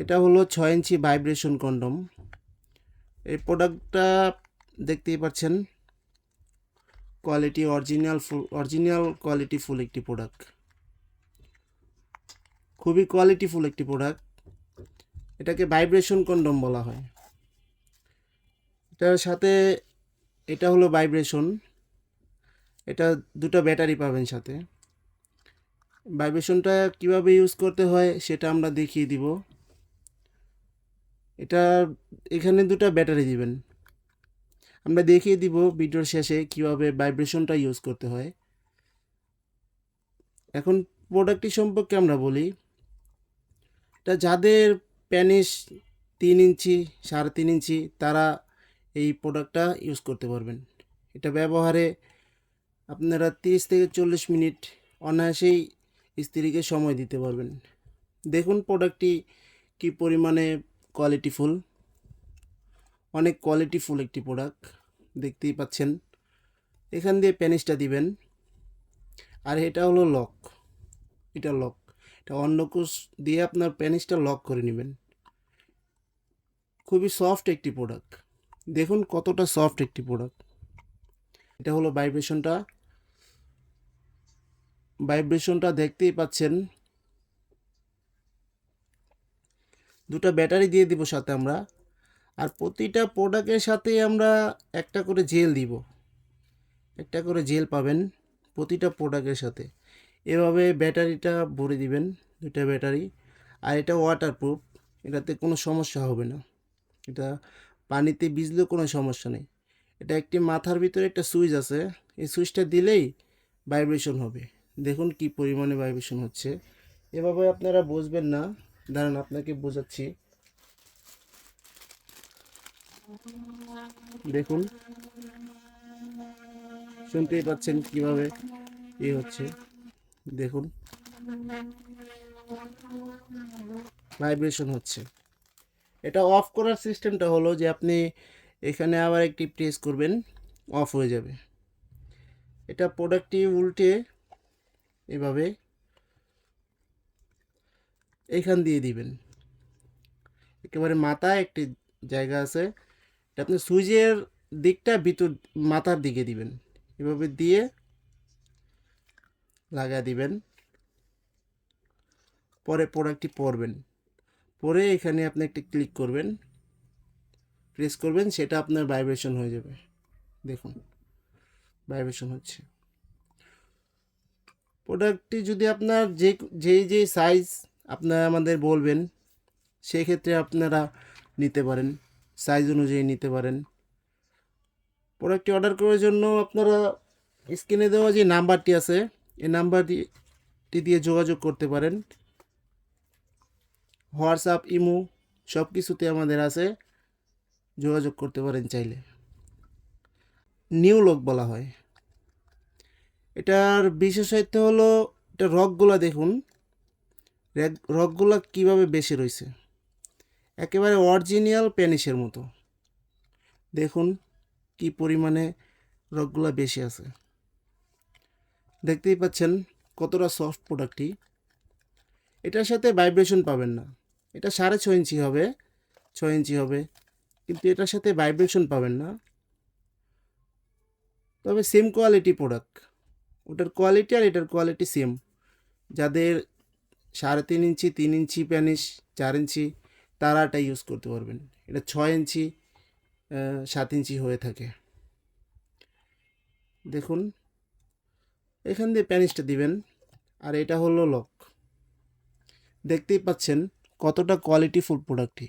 এটা হলো 6 ইঞ্চি vibration condom. এই প্রোডাক্টটা দেখতেই পাচ্ছেন, কোয়ালিটি অরিজিনাল কোয়ালিটিফুল একটি প্রোডাক্ট, খুবই কোয়ালিটিফুল একটি প্রোডাক্ট। এটাকে ভাইব্রেশন কন্ডম বলা হয়। এটার সাথে এটা হলো ভাইব্রেশন, এটা দুটো ব্যাটারি পাবেন সাথে। ভাইব্রেশনটা কিভাবে ইউজ করতে হয় সেটা আমরা দেখিয়ে দিব। এটা এখানে দুটো ব্যাটারি দিবেন, আমরা দেখিয়ে দিব ভিডিওর শেষে কিভাবে ভাইব্রেশনটা ইউজ করতে হয়। এখন প্রোডাক্টটি সম্পর্কে আমরা বলি। এটা যাদের প্যানিস 3 ইঞ্চি 3.5 ইঞ্চি তারা এই প্রোডাক্টটা ইউজ করতে পারবেন। এটা ব্যবহারে আপনারা 30 থেকে 40 মিনিট অনায়াসেই স্ত্রীকে সময় দিতে পারবেন। দেখুন প্রোডাক্টটি কি পরিমাণে কোয়ালিটিফুল, অনেক কোয়ালিটিফুল একটি প্রোডাক্ট দেখতেই পাচ্ছেন। এখান দিয়ে প্যানিসটা দিবেন, আর এটা হলো লক, এটা লক, এটা অন্য কোষ দিয়ে আপনার প্যানিসটা লক করে নেবেন। খুবই সফট একটি প্রোডাক্ট, দেখুন কতটা সফট একটি প্রোডাক্ট। এটা হলো ভাইব্রেশনটা দেখতেই পাচ্ছেন। দুটো ব্যাটারি দিয়ে দিব সাথে আমরা, আর প্রতিটা প্রোডাক্টের সাথে আমরা একটা করে জেল দিব, একটা করে জেল পাবেন প্রতিটা প্রোডাক্টের সাথে। এভাবে ব্যাটারিটা ভরে দিবেন, দুটা ব্যাটারি। আর এটা ওয়াটারপ্রুফ, এটাতে কোনো সমস্যা হবে না, এটা পানিতে ভিজলেও কোনো সমস্যা নেই। এটা একটি মাথার ভিতরে একটা সুইচ আছে, এই সুইচটা দিলেই ভাইব্রেশন হবে। দেখুন কি পরিমাণে ভাইব্রেশন হচ্ছে। এভাবে আপনারা বুঝবেন না, দাঁড়ান আপনাকে বোঝাচ্ছি। দেখুন, শুনতেই পাচ্ছেন কিভাবে হচ্ছে। দেখুন ভাইব্রেশন হচ্ছে। এটা অফ করার সিস্টেমটা হলো যে আপনি এখানে আবার একটি প্রেস করবেন, অফ হয়ে যাবে। এটা প্রোডাক্টটি উল্টে এভাবে এইখান দিয়ে দিবেন, একেবারে মাথায় একটি জায়গা আছে, এটা আপনি সুইচের দিকটা ভিতর মাথার দিকে দিবেন, এভাবে দিয়ে লাগা দিবেন। পরে প্রোডাক্টটি পরবেন, পরে এখানে আপনি একটি ক্লিক করবেন, প্রেস করবেন, সেটা আপনার ভাইব্রেশন হয়ে যাবে। দেখুন ভাইব্রেশন হচ্ছে। প্রোডাক্টটি যদি আপনার যেই সাইজ আপনারা আমাদের বলবেন, সেই ক্ষেত্রে আপনারা নিতে পারেন, সাইজ অনুযায়ী নিতে পারেন। প্রোডাক্টটি অর্ডার করার জন্য আপনারা স্ক্রিনে দেওয়া যে নাম্বারটি আছে, এই নাম্বারটি দিয়ে যোগাযোগ করতে পারেন। হোয়াটসঅ্যাপ, ইমো সব কিছুতে আমাদের আছে, যোগাযোগ করতে পারেন চাইলে। নিউ লক বলা হয়। এটার বিশেষত্ব হলো এটা রকগুলো দেখুন, রকগুলো কীভাবে বেশি রয়েছে, একেবারে অরিজিনাল প্যানিসের মতো। দেখুন কি পরিমাণে রকগুলো বেশি আছে, দেখতেই পাচ্ছেন কতটা সফট প্রোডাক্টটি। এটার সাথে ভাইব্রেশন পাবেন না, এটা 6.5 ইঞ্চি হবে, 6 ইঞ্চি হবে, কিন্তু এটার সাথে ভাইব্রেশন পাবেন না। তবে সেম কোয়ালিটি প্রোডাক্ট, ওটার কোয়ালিটি আর এটার কোয়ালিটি সেম। যাদের 3.5 ইঞ্চি 3 ইঞ্চি প্যানিস 4 ইঞ্চি তারা এটা ইউজ করতে পারবেন। এটা 6 ইঞ্চি 7 ইঞ্চি হয়ে থাকে। দেখুন এখান দিয়ে প্যানিসটা দিবেন, আর এটা হলো লক। দেখতেই পাচ্ছেন কতটা কোয়ালিটিফুল প্রোডাক্টটি।